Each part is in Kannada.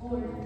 hold.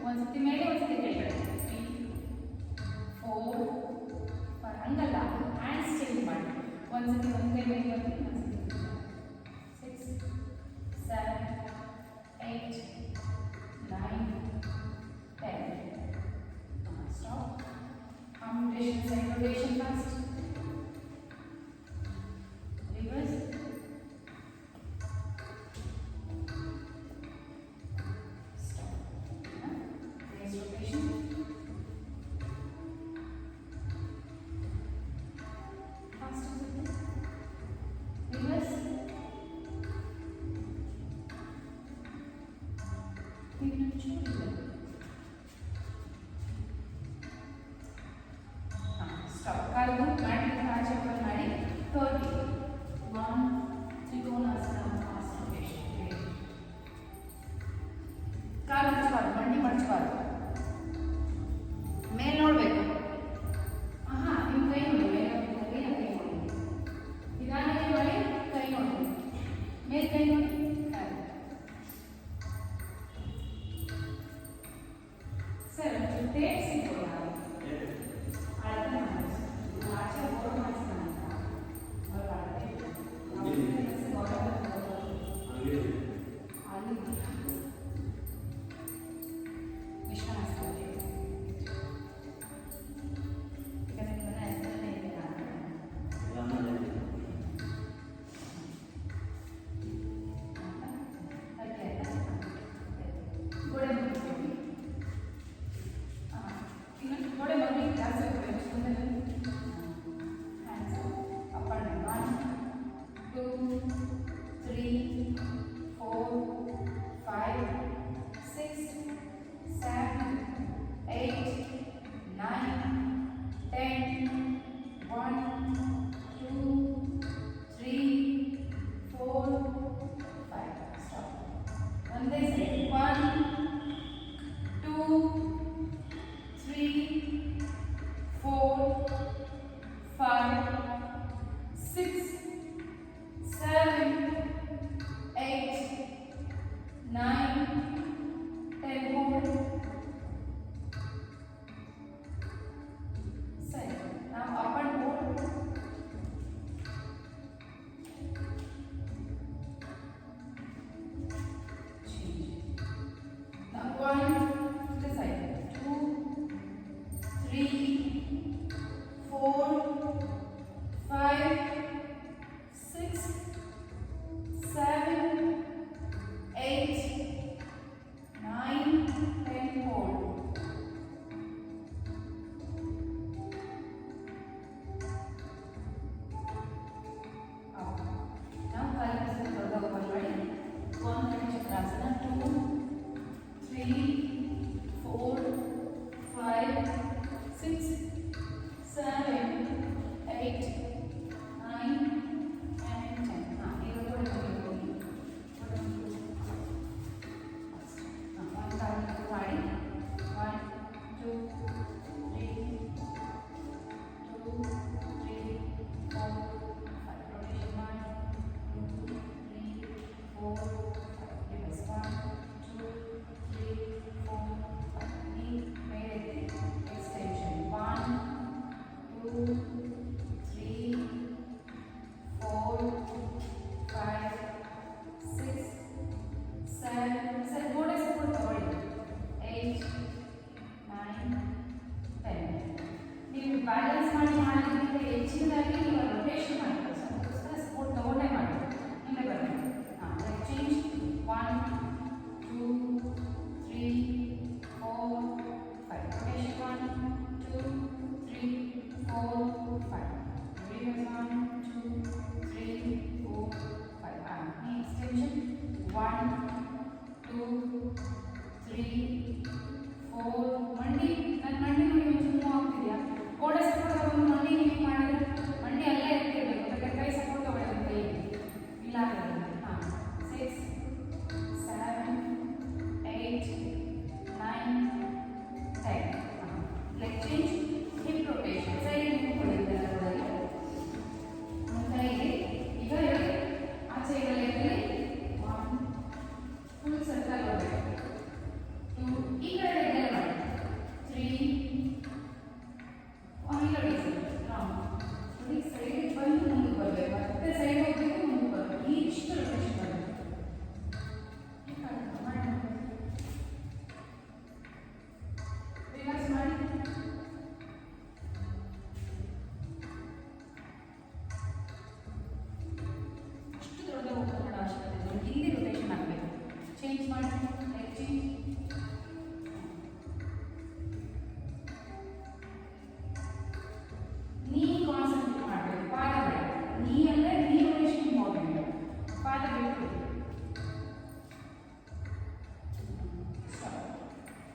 ಒಂದ್ಸತಿ ಮೇಲೆ ಒಂದ್ಸತಿ ಕೆಳಗಡೆ 3 4 5 ಹಂಗಲ್ಲ ಹ್ಯಾಂಡ್ಸ್ ಚೇಂಜ್ ಮಾಡಿ ಒಂದ್ಸತಿ ಒಂದೇ ಮೇಲೆ ಒಂದ್ಸತಿ 6 7 8 9 10 stop rotation side rotation fast reverse stop ಕಾಲು ಮಾಡಿ ಆಚೆ ಓಪನ್ ಮಾಡಿ 30 1 ತ್ರಿಕೋನಾಸನ ಫಾಸ್ಟ್ ರೊಟೇಷನ್ ಕಾಲು ಮಡಚಬಾರ್ದು ಮಂಡಿ ಮಡಚಬಾರ್ದು ಮೇಲೆ ನೋಡಬೇಕು ನಿಮ್ಮ ಕೈ ನೋಡಿ ಮೇಲೆ ಕೈ ನೋಡಿ ನಿಧಾನಕ್ಕೆ ಮಾಡಿ ಕೈ ನೋಡಿ ಮೇಲೆ ಕೈ ನೋಡಿ 1 2 3 4 ಮಂಡಿ ನನ್ನ ಮಂಡಿ ನೋಡಿ ಮೂವ್ ಆಗ್ತಿದೆಯಾ ಗೋಡೆ ಸಪೋರ್ಟ್ ತಗೊಂಡು ಮಂಡಿ ನೀವು ಮಾಡಿದ್ರೆ ಮಂಡಿ ಅಲ್ಲೇ ಇರ್ತಿರ್ಬೇಕು ಮತ್ತೆ ಕೈ ಸಪೋರ್ಟ್ ತಗೊಳ್ಳೋದು ಕೈ ಇಲ್ಲ ಹಾಂ 6 7 8 9 10 leg change hip rotation side move ಕೊಡಿದ್ದಾರೆ ಕೈಗೆ ಈಗ ಆ ಸೈಡಲ್ಲಿ ಫುಲ್ ಸರ್ಕಲ್ ಬರಬೇಕು 2 ಈ ಕಡೆ ಎಡಗಡೆ ಮಾಡಿ 3 ಈ ಕಡೆ ನೋಡಿ ಸೈಡ್ ಬಂದು ಮುಂದೆ ಬರಬೇಕು ಮತ್ತೆ ಸೈಡ್ ಹೋಗಬೇಕು ಮುಂದೆ ಬರಬೇಕು ಈ ಇಷ್ಟು ರೊಟೇಷನ್ ಬರಬೇಕು ರಿಲ್ಯಾಕ್ಸ್ ಮಾಡಿ ಅಷ್ಟು ದೊಡ್ಡ ಓಪನ್ ಮಾಡೋ ಅವಶ್ಯಕತೆ ಇಲ್ಲ ಇಲ್ಲಿ ರೊಟೇಷನ್ ಆಗಬೇಕು ಚೇಂಜ್ ಮಾಡಿ ಲೆಗ್ ಚೇಂಜ್ ನೀ ಕಾನ್ಸಂಟ್ರೇಟ್ ಮಾಡಬೇಕು ಪಾದ ಬೇಡ ನೀ ಅಂದರೆ ನೀ ರೊಟೇಷನ್ ಇಂಪಾರ್ಟೆಂಟ್ ಪಾದ ಬಿಟ್ಟು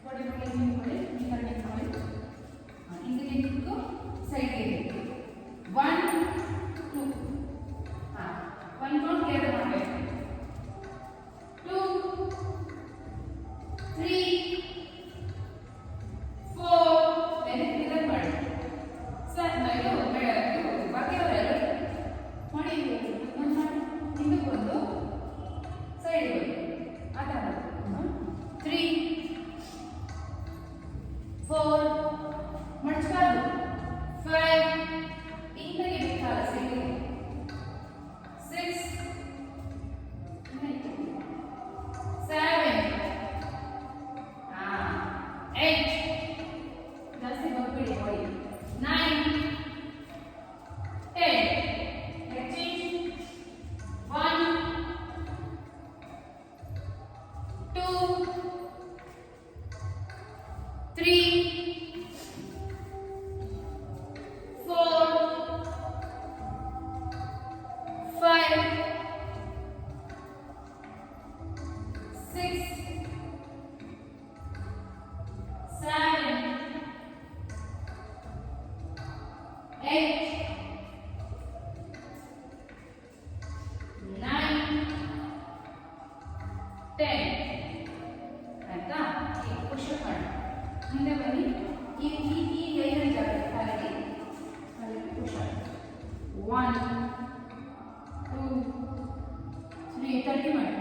ಬಡಿ ಬಡಿ ನಿಂತ್ಕೊಳ್ಳಿ ಈ ಕಡೆ ನಿಂತ್ಕೊಳ್ಳಿ ಹಿಂದೆ ನಿಂತು ಸೈಡ್ಗೆ 1 2 ಹಾಂ 1 ಕೌಂಟ್ ಎರಡು ಮಾಡಬೇಕು 2 3 4 ಇದನ್ನು ಮಾಡಿ ಸರ್ ಇದು ಬೇಡ ಬಾಕಿಯವರೆಲ್ಲ ಮಾಡಿ ಹಿಂದಕ್ಕೆ ಬಂದು ಸೈಡ್ ಆ ಥರ 3 4 ಮಡ್ಚಬಾರ್ದು 5 ಹಿಂದಕ್ಕೆ ಬಿಟ್ಟಾಗ ಸೈಡ್ಗೆ 6 7 8 ಜಾಸ್ತಿ ಬಗ್ಬಿಡಿ ಬಾಡಿ 9 10 ಲೆಗ್ ಚೇಂಜ್ 1 2 3 4 5 6 7 8 9 10 ಆಯ್ತಾ ಈಗ ಪುಷಪ್ ಮಾಡಿ ಮುಂದೆ ಬನ್ನಿ ಈ ಲೈನ್ ಜಾಗ ಕಾಲಿಗೆ ಪುಷಪ್ 1 2 3 30 ಮಾಡಿ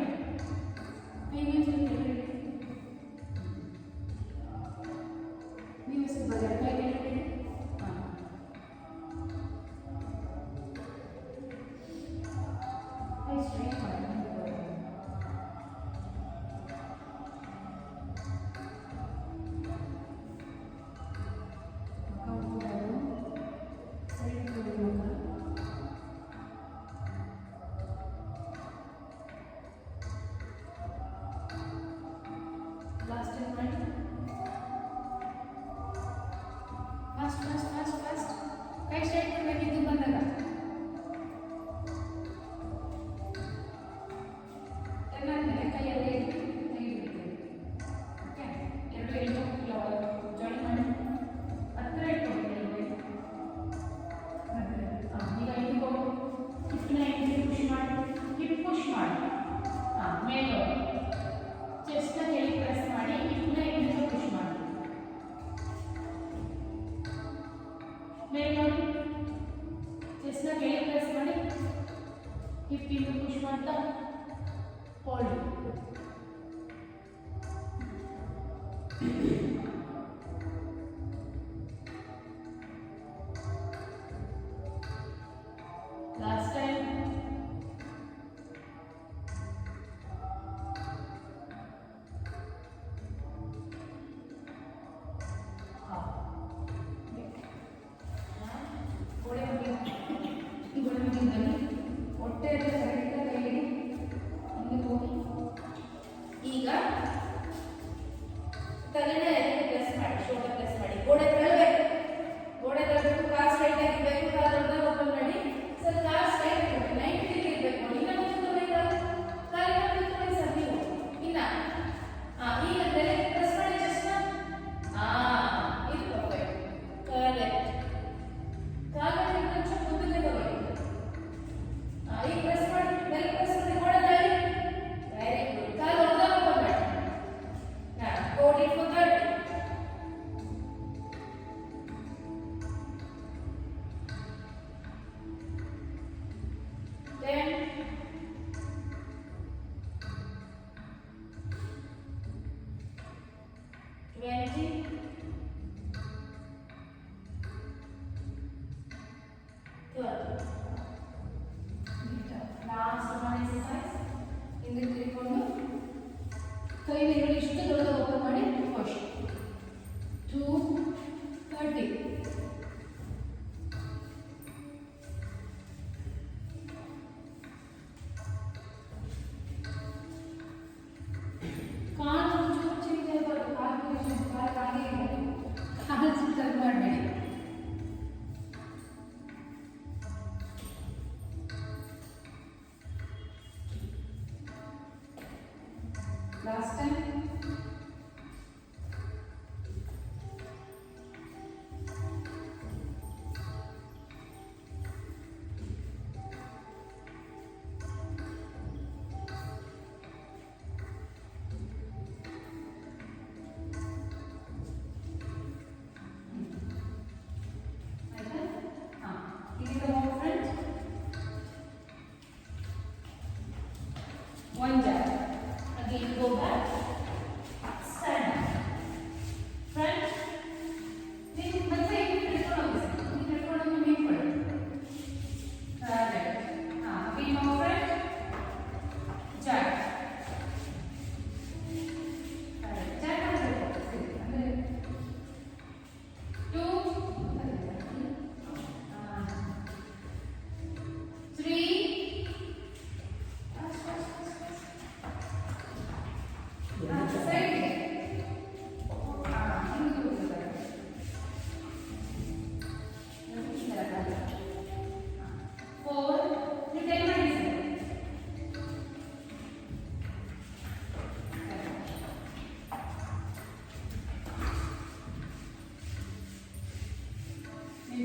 ನೀವು ಸ್ವಲ್ಪ ಕೈ ಸ್ಟ್ರೈಟ್ ಮಾಡಿ ಲಾಸ್ಟ್ ಟೈಮ್ ಮಾಡಿ ಫಾಸ್ಟ್ ಫಾಸ್ಟ್ ಫಾಸ್ಟ್ ಫಾಸ್ಟ್ ಕೈ ಸ್ಟ್ರೈಟ್ ಮಾಡಬೇಕಿದ್ದು ಬಂದಾಗ ಎಲ್ಲಾದ್ಮೇಲೆ ಕೈಯಲ್ಲಿ ತೆಗಿಬಿಡ್ತೀವಿ ಓಕೆ ಎರಡು ಎಲ್ಬೋ ಜಾಯಿನ್ ಮಾಡಿ ಹತ್ತಿರ ಇಟ್ಕೊಂಡು ಈಗ ಇಟ್ಕೋ ಹಿಪ್ನ ಹಿಂದೆ ಪುಷ್ ಮಾಡಿ ಹಿಪ್ ಪುಷ್ ಮಾಡಿ ಮೇಲೆ ಚೆಸ್ಟ್ನ ಕೆಳಗೆ ಪ್ರೆಸ್ ಮಾಡಿ ಹಿಪ್ನ ಹಿಂದೆ ಪುಷ್ ಮಾಡಿ ಮೇಲೆ ನೋಡಿ ಚೆಸ್ಟ್ನ ಕೆಳಗೆ ಪ್ರೆಸ್ ಮಾಡಿ ಹಿಪ್ ಹಿಂದೆ ಪುಷ್ ಮಾಡ್ತಾ ಹೋಲ್ಡ್ ಲಾಸ್ಟ್ ಟೈಮ್ ಹೊಟ್ಟೆ ಕರೆಕ್ಟಾಗಿ ಹಿಂದೆ ಹೋಗಿ ಈಗ ತಲೆನ last time. One jab. Again, go back. Stand up. Front. Then, ಮತ್ತೆ ಇಲ್ಲಿ ಹಿಡ್ಕೊಂಡು ಮೀಟ್ ಮಾಡಿ. Correct. Again, now front. Jab. Correct. Jab ಮಾಡಬೇಕು. ಅಂದ್ರೆ 2 3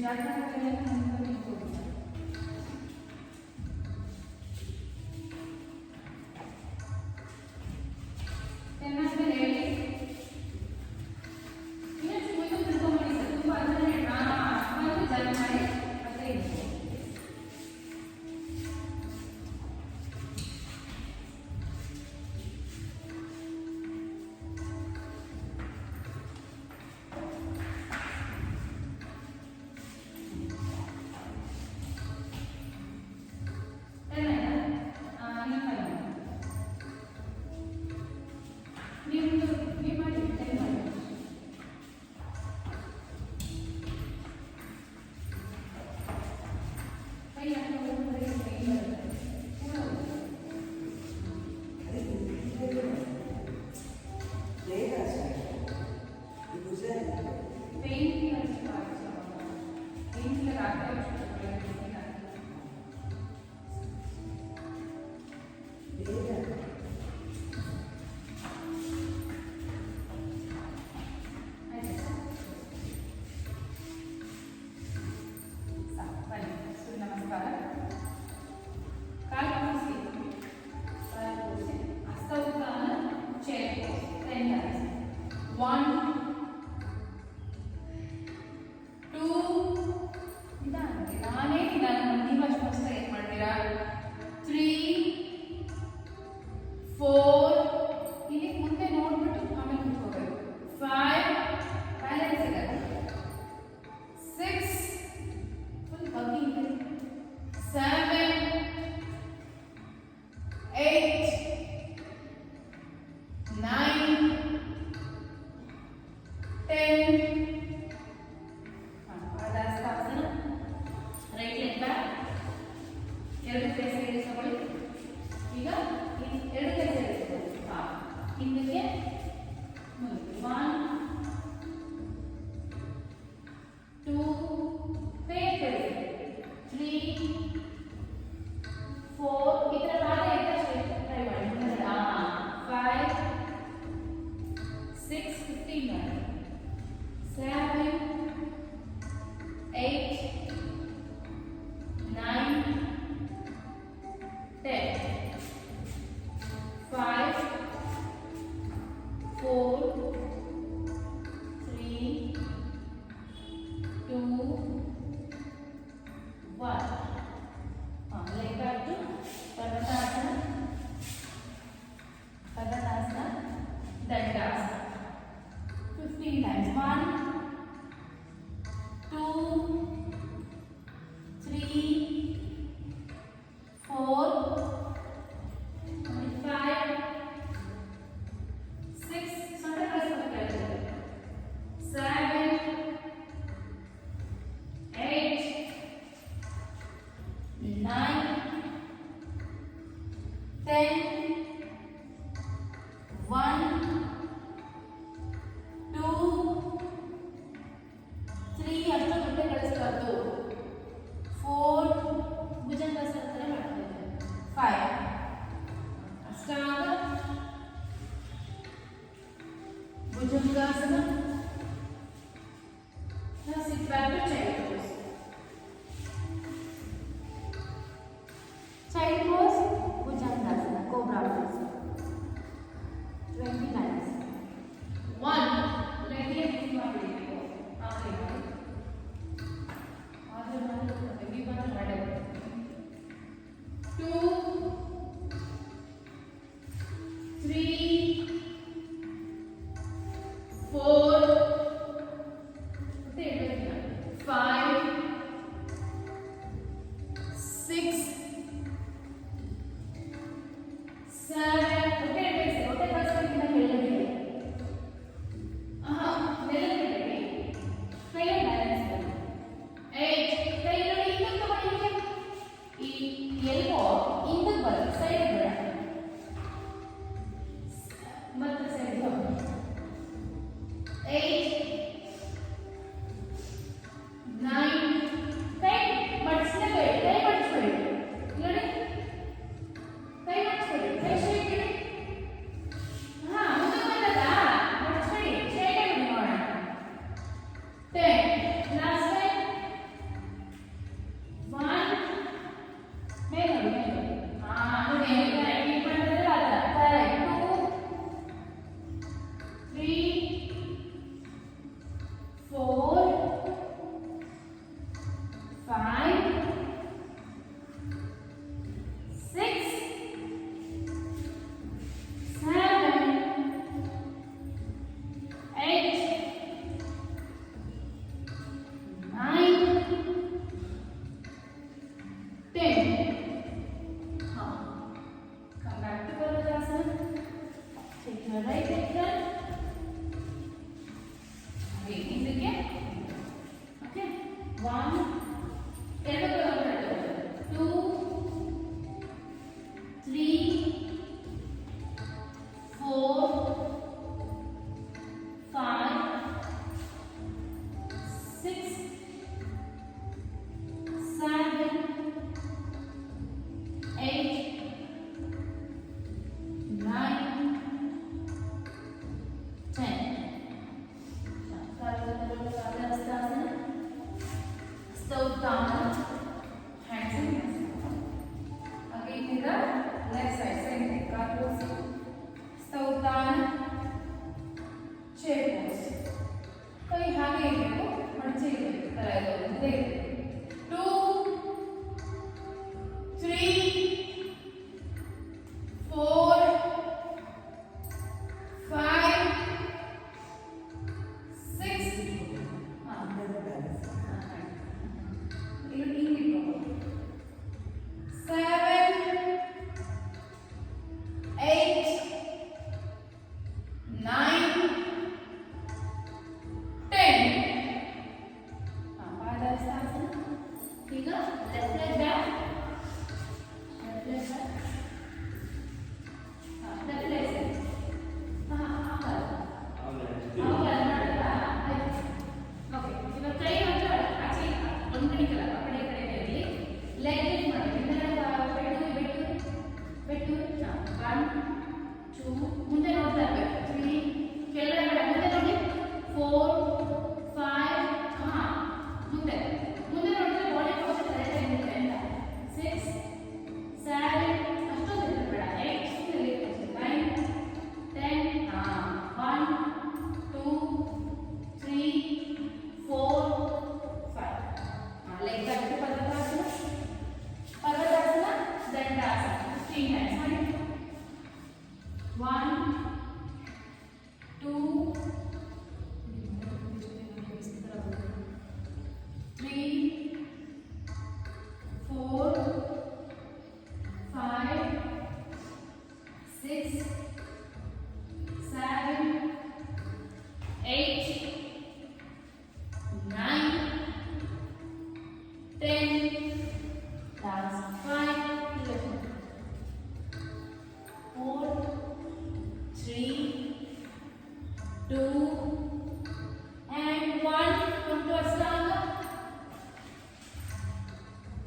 जाकर करें हमको नहीं होगा तेना से ले ये कोई तो तुमको नहीं सकता तुम बात में हां मैं तो जान मारे पता ही नहीं 3 4 5 6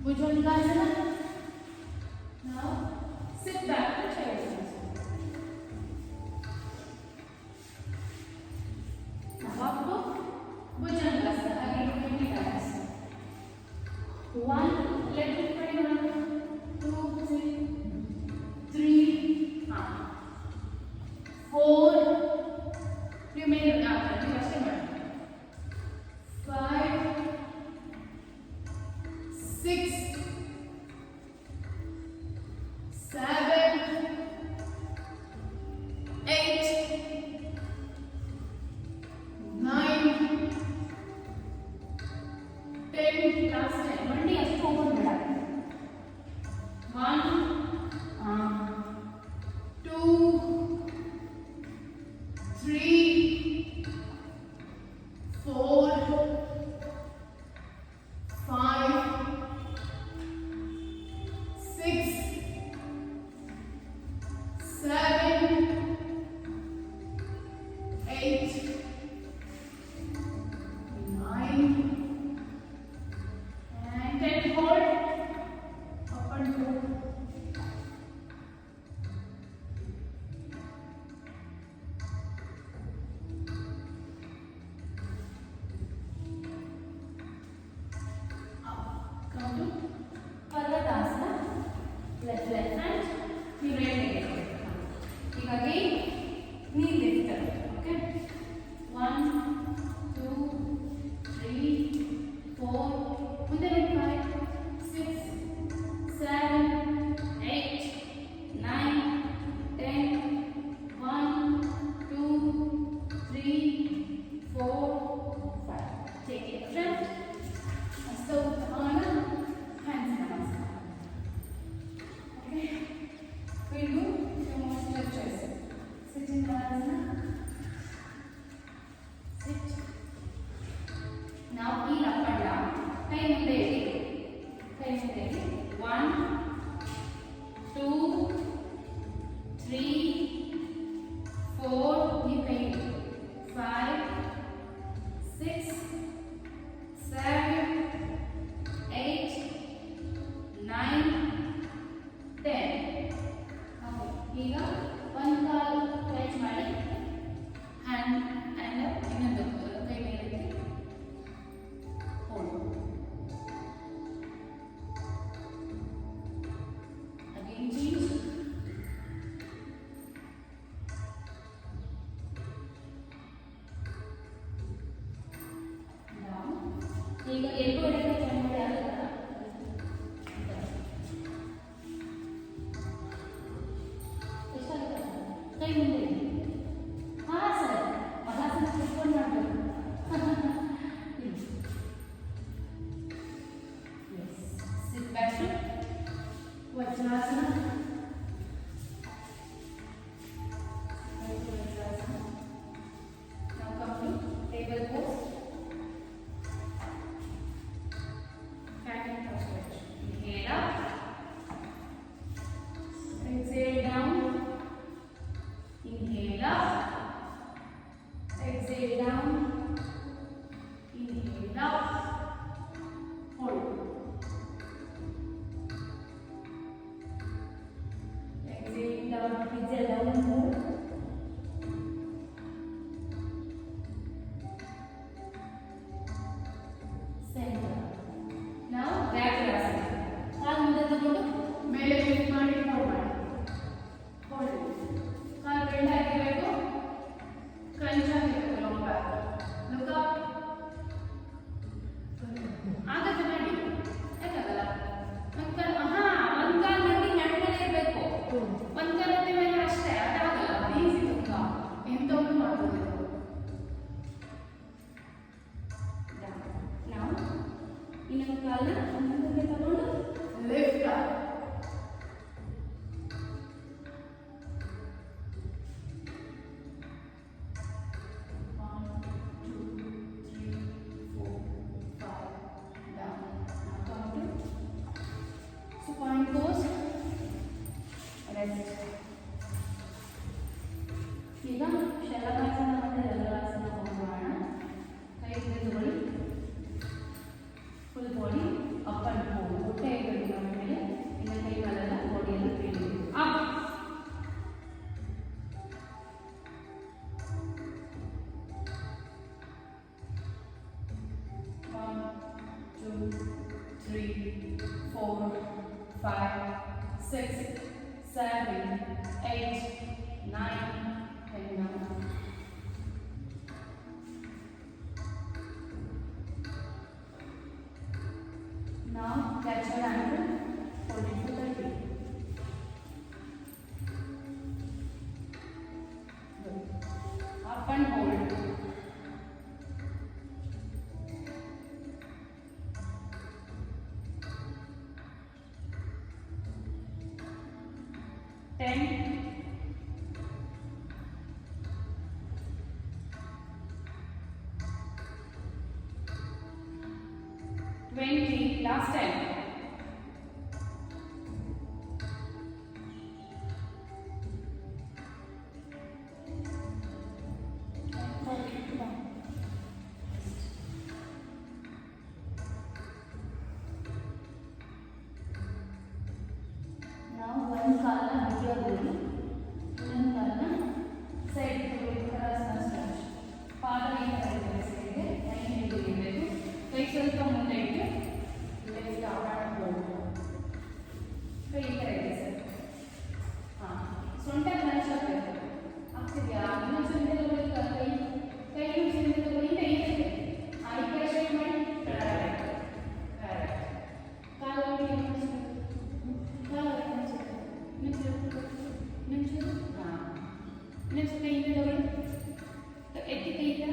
Bhujangasana. Now sit back to child pose. Now up to Bhujangasana again 20 times. 1, let it play 1, 2, 3, 4, remain after the first one. 5, 6, 7, 8, 9, 10. Sit in Balasana. Sit. Now heel up and down. Kai munde idi. Kai munde idi. 1, 2, 3, 4. Knee kai. 5, 6, 7, 8, 9, 10. ಈಗ ಒಂದು ಕಾಲು ಟಚ್ ಮಾಡಿ ಹ್ಯಾಂಡ್ ಇನ್ನೊಂದು ಕೈ ಮೇಲೆ ಹೋಲ್ಡ್ ಅಗೇನ್ ಚೇಂಜ್ ಡೌನ್ ಈಗ ಎಲ್ಬೋ ಎಡಕ್ಕೆ ಟರ್ನ್ ಮಾಡಿ ಆಗಲ್ಲ ಕೈ ಮುಂದೆ ಹಾ ಸರ್ ಮಹಾಸನ ಕುತ್ಕೊಂಡು ಮಾಡಬೇಕು sit back to vajrasana now come to table pose cat and cow stretch inhale up exhale down. Inhale up, exhale down, inhale up, hold. Exhale down, hold. Center. Now back Virasana. ಕಾಲು ಮುಂದೆ ತಗೊಂಡು ಮೇಲೆ ಲಿಫ್ಟ್ ಮಾಡಿ hold ಮಾಡಿ. Hold it. ಕಾಲು ಬೆಂಡ್ ಆಗಿರಬೇಕು ಕ್ರಂಚ್ ಆಗಿರಬೇಕು ಲಾಂಗ್ ಬ್ಯಾಕ್ ಲುಕ್ ಅಪ್ ಆಗತ್ತೆ ಮಾಡಿ ಯಾಕಾಗಲ್ಲ ಒಂದು ಕಾಲು ಒಂದು ಕಾಲು ಮಂಡಿ ನಡುವಲ್ಲಿ ಇರಬೇಕು ಒಂದು ಕಾಲು ಹೊಟ್ಟೆ ಮೇಲೆ ಅಷ್ಟೇ ಅದಾಗಲ್ಲ ಈಸಿ ತುಂಬ ಎಂಥವ್ರು ಮಾಡ್ಬೋದು ನಾವು ಇನ್ನೊಂದು ಕಾಲನ್ನ ಮುಂದೆ ತಗೊಂಡು lift up Point pose, rest. ಈಗ ಶಲಭಾಸನ ಮತ್ತು ಲಂಬಾಸನ ಮಾಡೋಣ. ಕೈ ತಗೊಳ್ಳಿ, full body up and down. ಹೊಟ್ಟೆ ಇರಬೇಕು ನಮ್ಮ ಮೇಲೆ, ಇನ್ನು ಕೈ ಕಾಲೆಲ್ಲ ಬಾಡಿಯಲ್ಲಿ ಬೀಳಬೇಕು. Up. One, 2, 3, 4, 5, 6, 7, 8, 9, 10 down. Now catch your ankle, hold it for 30. Good. Up and hold. Ten, 20, last 10. Now one ಕಾಲನ್ನ ಬಿಗಿಯಾಗಿ ಇನ್ನೊಂದು ಕಾಲನ್ನ ಸೈಡ್ ಕರಾಸನ ಸ್ಟ್ರೆಚ್. ಪಾದ ಈ ಥರ ಇರಬೇಕು ಸೈಡ್ಗೆ, ಕೈ ಹಿಂದೆ ಇರಬೇಕು, ಕೈ ಸ್ವಲ್ಪ ಮುಂದೆ ಇಟ್ಟು ಲೆಫ್ಟ್ ಆಡೋದು, ಕೈ ಈ ಥರ ಇದೆ ಸರ್. ಹಾಂ, ಸೊಂಟ ಕ್ರಂಚ್ ಆಗಬೇಕು. ಆಗ್ತಿದೆಯಾ? ಇನ್ನೊಂದು ಸೊಂಟ ತಗೊಳ್ಳಿ, ಕೈ ಇನ್ನೊಂದು ಸೊಂಟ ತಗೊಳ್ಳಿ, ಹಿಂದೆ ಇದೆ. ಈ ಕಡೆ ಸ್ಟ್ರೈಟ್ ಮಾಡಿ, ಕರೆಕ್ಟ್ ಕರೆಕ್ಟ್. ಕಾಲು ಹೋಗಿ ನೆಕ್ಸ್ಟ್ ಕೈ ಹಿಂದೆ ತಗೊಳ್ಳಿ, ಎತ್ತಿ ಕೈ ಹಿಂದೆ.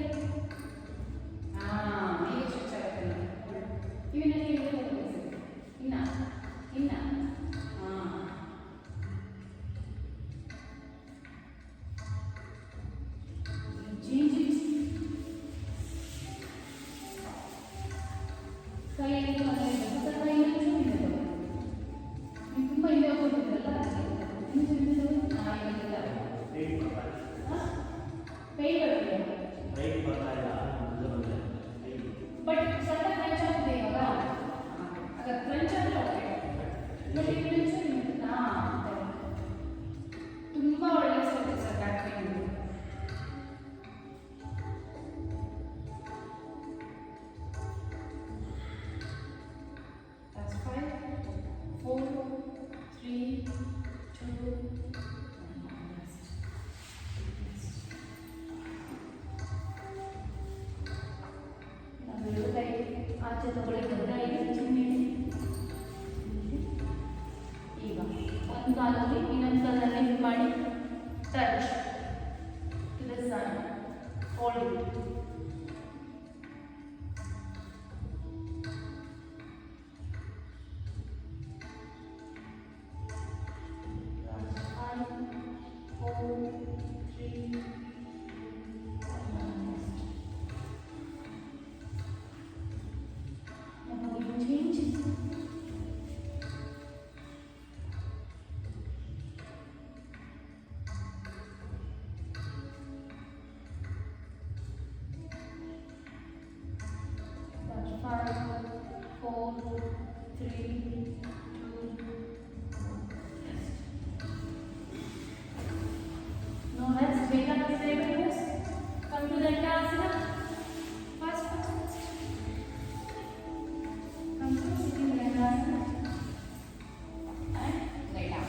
ಈಗ ಸ್ಟ್ರೆಚ್ ಆಗುತ್ತೆ ನೋಡಿ. ಇವನ್ನ ಕೈ ಹಿಂದೆ ತಗೊಳ್ಳಿ ಸರ್. ಇನ್ನ 3, 4, change. Five, 4, 3, 2. Now let's wake up the fingers. Come to the Dandasana. Fast, fast, fast. Come to sitting Dandasana. And lay down.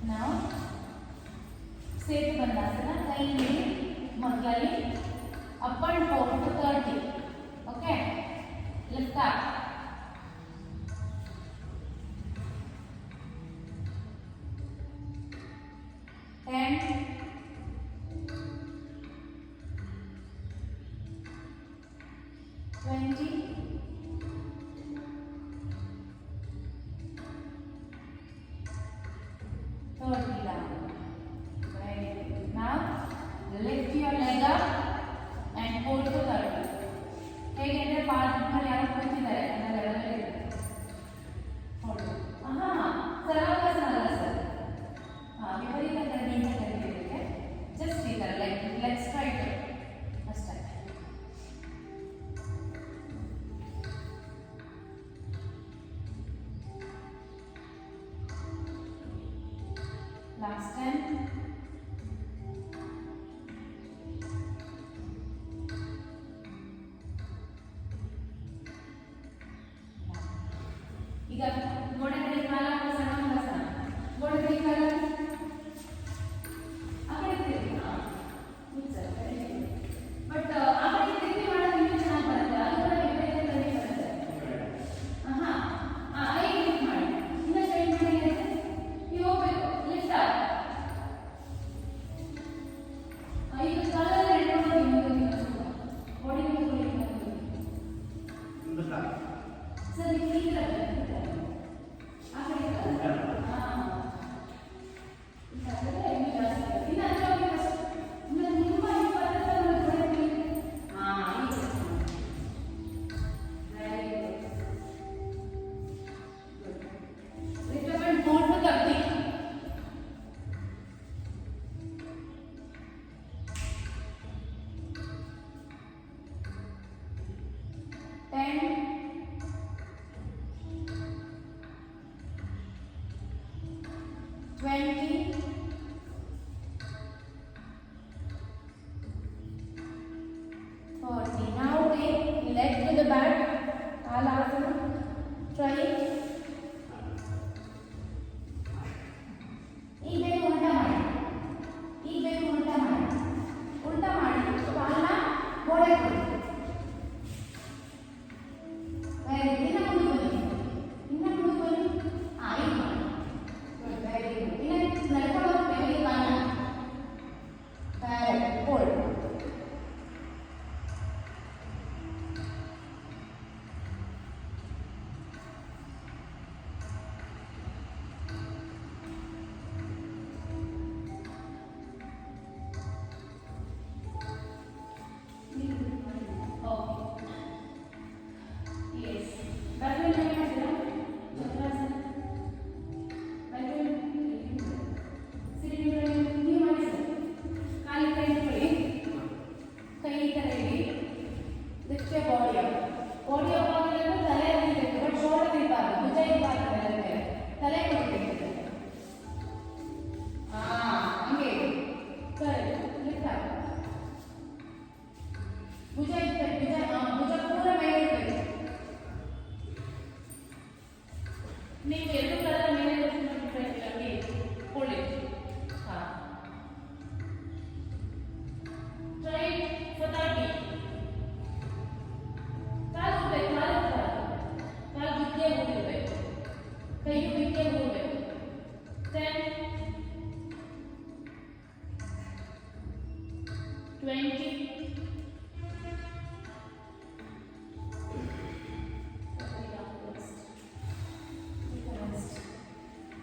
Now, Setu Bandhasana. Magali. Up and down to 30. Okay? Lift up. 10, 20, 30 down. Right. Now lift your leg up and hold to 30. ಹೇಗೆಂದ್ರೆ ಪಾದ ಯಾರು ಕೂತಿದ್ದಾರೆ ನನ್ನ ಲೆವೆಲ್ hold. ಸರಳಾಸನ ಅಲ್ಲ ಸರ್. ವಿಪರೀತ ಕಣ್ಣಿಂದ ಕರೀತಿದ್ದಕ್ಕೆ ಜಸ್ಟ್ ಈ ಥರ ಲೈಕ್ ಲೆಗ್ ಸ್ಟ್ರೈಟ್ ಅಷ್ಟೇ. Last time. ಈಗ ಗೋಡೆಗಳಿಗೆ ಕಾಲಾಗ ಸಣ್ಣ ಗೋಡೆಗಳಿಗೆ ಕಾಲ ಆ ಕಡೆ ತಿರುಗಿ ಬಟ್ ಆ ಕಡೆ ತಿರುಗಿ ಮಾಡೋದು ಇನ್ನೂ ಚೆನ್ನಾಗಿ ಬರುತ್ತೆ. ಅದು ಕೂಡ ವಿಪರೀತ ಕಡಿಮೆ ಬರುತ್ತೆ. ಐ ಲಿಫ್ಟ್ ಮಾಡಿ ಇನ್ನೂ ಸ್ಟ್ರೈಟ್ ಮಾಡಿ ನೀವು ಹೋಗ್ಬೇಕು. Lift up. ಈಗ ಕಾಲಲ್ಲಿ ಹಿಡ್ಕೊಂಡು ಸರ್ ನೀವು ಈ ಥರ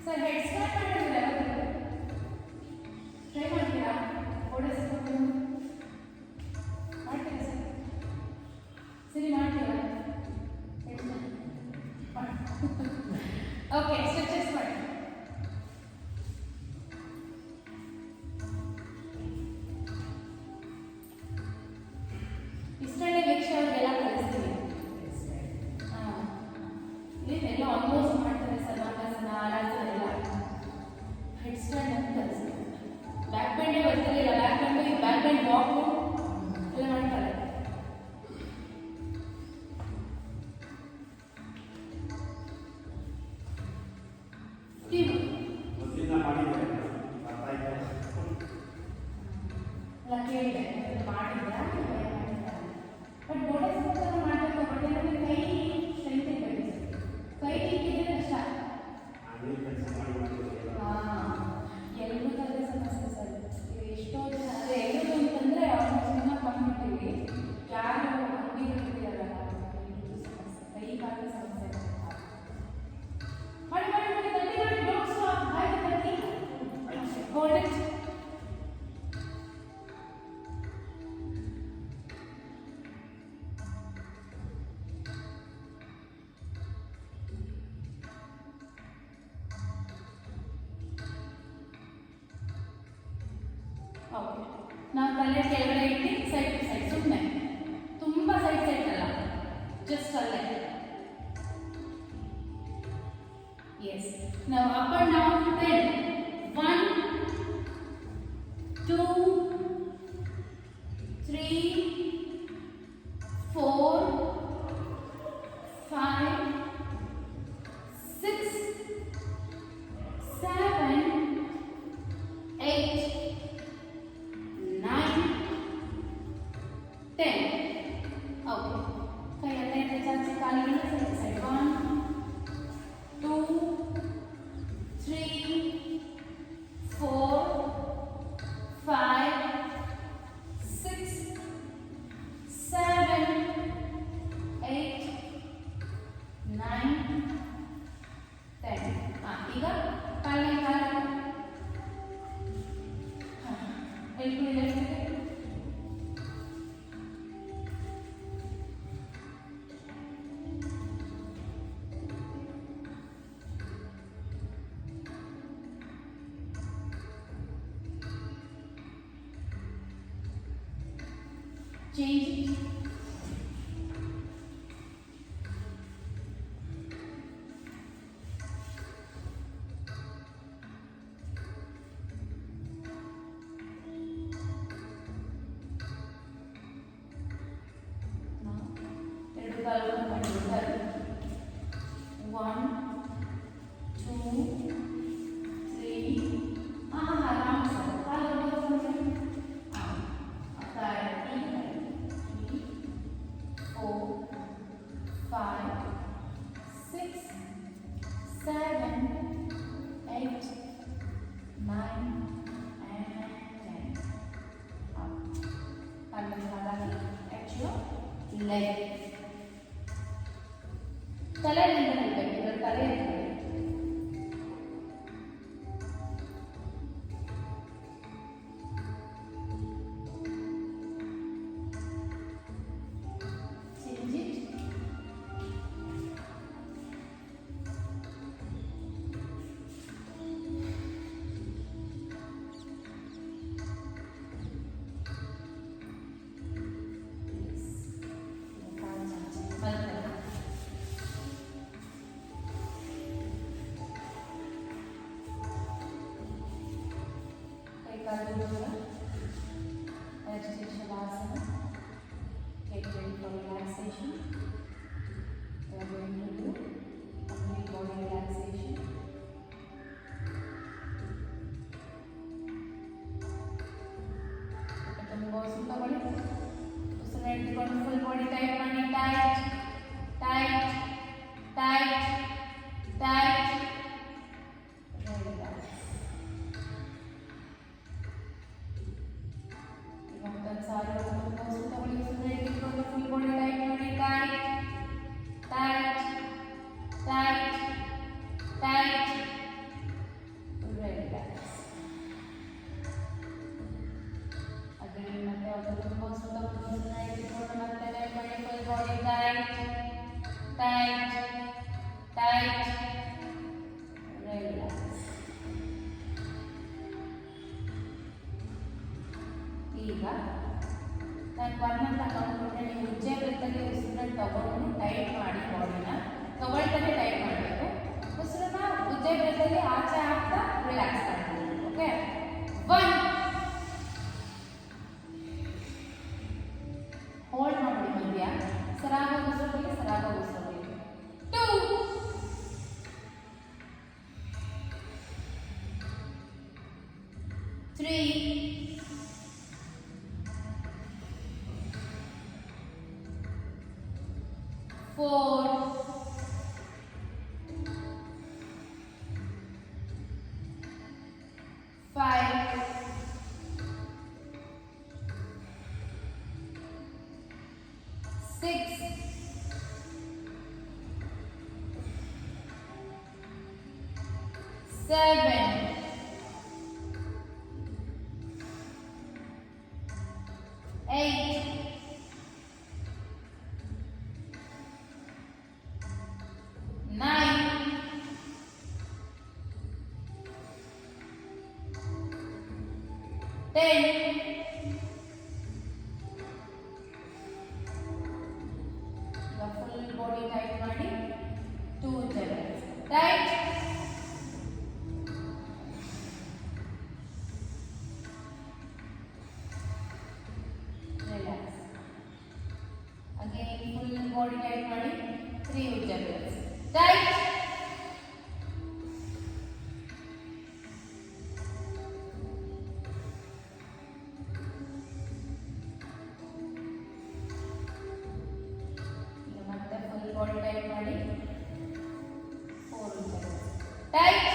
So head start ಸ್ಟ್ಯಾಂಡ್ ಅಂತ ಕಲಿಸಿ. ಬ್ಯಾಕ್ ಬೆಂಡೇ ಬರ್ತಿರಲಿಲ್ಲ, ಬ್ಯಾಕ್ ಬೆಂಡ್ ವಾಕು ಎಲ್ಲ ಮಾಡ್ತಾರೆ. ಬಟ್ ಗೋಡೆ ಸುತ್ತ ಮಾಡಬೇಕು. ಬಟ್ ಏನಂದ್ರೆ ಕೈ ಸ್ಟ್ರೆಂತ್ ಇರಬೇಕು. ಕೈ ಇಕ್ಕಿದ್ರೆ ಕಷ್ಟ. ಎಲ್ಲರೂ ಅದೇ ಸಮಸ್ಯೆ ಸರ್. ಎಷ್ಟೋ ಜನ ಅದೇ ಎಲ್ಲರೂ ಅಂತಂದರೆ ಆಲ್ಮೋಸ್ಟ್ ಕಂಪ್ಲೀಟಿವಿ ಯಾರು ಅಂಗಡಿ ಇರ್ತಿರಲ್ಲ ಸಮಸ್ಯೆ, ಕೈ ಕಾಲು ಸಮಸ್ಯೆ. ಮಾಡಿ ಮಾಡಿ ಮಾಡಿ ತಟ್ಟಿ ಮಾಡಿ ಬ್ಲೌಸ್ ಹಾಗೆ ತಟ್ಟಿ ಗೋಲ್ಡನ್. ಓಕೆ, ನಾವು ತಲೆ ಕೆಳಗಡೆ ಇಟ್ಟು ಸೈಡ್ ಟು ಸೈಡ್, ಸುಮ್ಮನೆ ತುಂಬ ಸೈಡ್ ಅಲ್ಲ, ಜಸ್ಟ್ ಅಲ್ಲೇ. ಎಸ್, ನಾವು ಅಪ್ ಅಂಡ್ ಡೌನ್ 10 1 2 3 4 5 6 7 8 9 10. ಓಕೆ, ಕೈ ಅಲ್ಲೇ ಜಾಸ್ತಿ ಕಾಲಿನ ಸೈಡ್ ಸೈಡ್ 1 2 3 4 5 6 7 8 9 10. ಈಗ ಕಾಲಿನ ಕಾಲ ಎಲ್ಕು ಲೆಫ್ಟ್ change it. Now, ಎರಡು ಕಾಲುಗಳನ್ನು ಮಾಡಿದ್ದಾರೆ. 1 2 3 ಆರಾಮ್ ಸರ್ ಕಾಲು leg. ತಲೆಯಿಂದ ನಿಲ್ಲಬೇಕು, ಇದರ ತಲೆ change it. Shavasana. Get ready for relaxation. We are going to do complete body relaxation. Full body tight, money tight, tight, tight, tight. Relax. Full body tight, money tight, tight, tight, tight. Relax. Again, most of the body tight, tight, tight. Relax. ಈಗ ನಾನು ವರ್ಣನ ತಗೊಂಡ್ಬಿಟ್ಟೆ, ನೀವು ಉಜ್ಜೆ ಬೆತ್ತಲ್ಲಿ ಉಸಿರನ್ನ ತಗೊಂಡು ಟೈಟ್ ಮಾಡಿ ಬಾಡಿನ ತಗೊಳ್ತಾನೆ ಟೈಟ್ ಮಾಡಬೇಕು. ಉಸಿರನ್ನ ಉಜ್ಜೆ ಬೆತ್ತಲ್ಲಿ ಆಚೆ ಹಾಕ್ತಾ ರಿಲ್ಯಾಕ್ಸ್ ಮಾಡ್ತೀವಿ. 3, 4, 5, 6, 7, 8, 9, 10. The full body tight ಮಾಡಿ 2 seconds. Tight. Relax. Again full body tight ಮಾಡಿ 3 seconds. Tight. ಬಾಡಿ ಟೈಟ್ ಮಾಡಿ 4 ಟೈಟ್.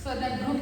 So that group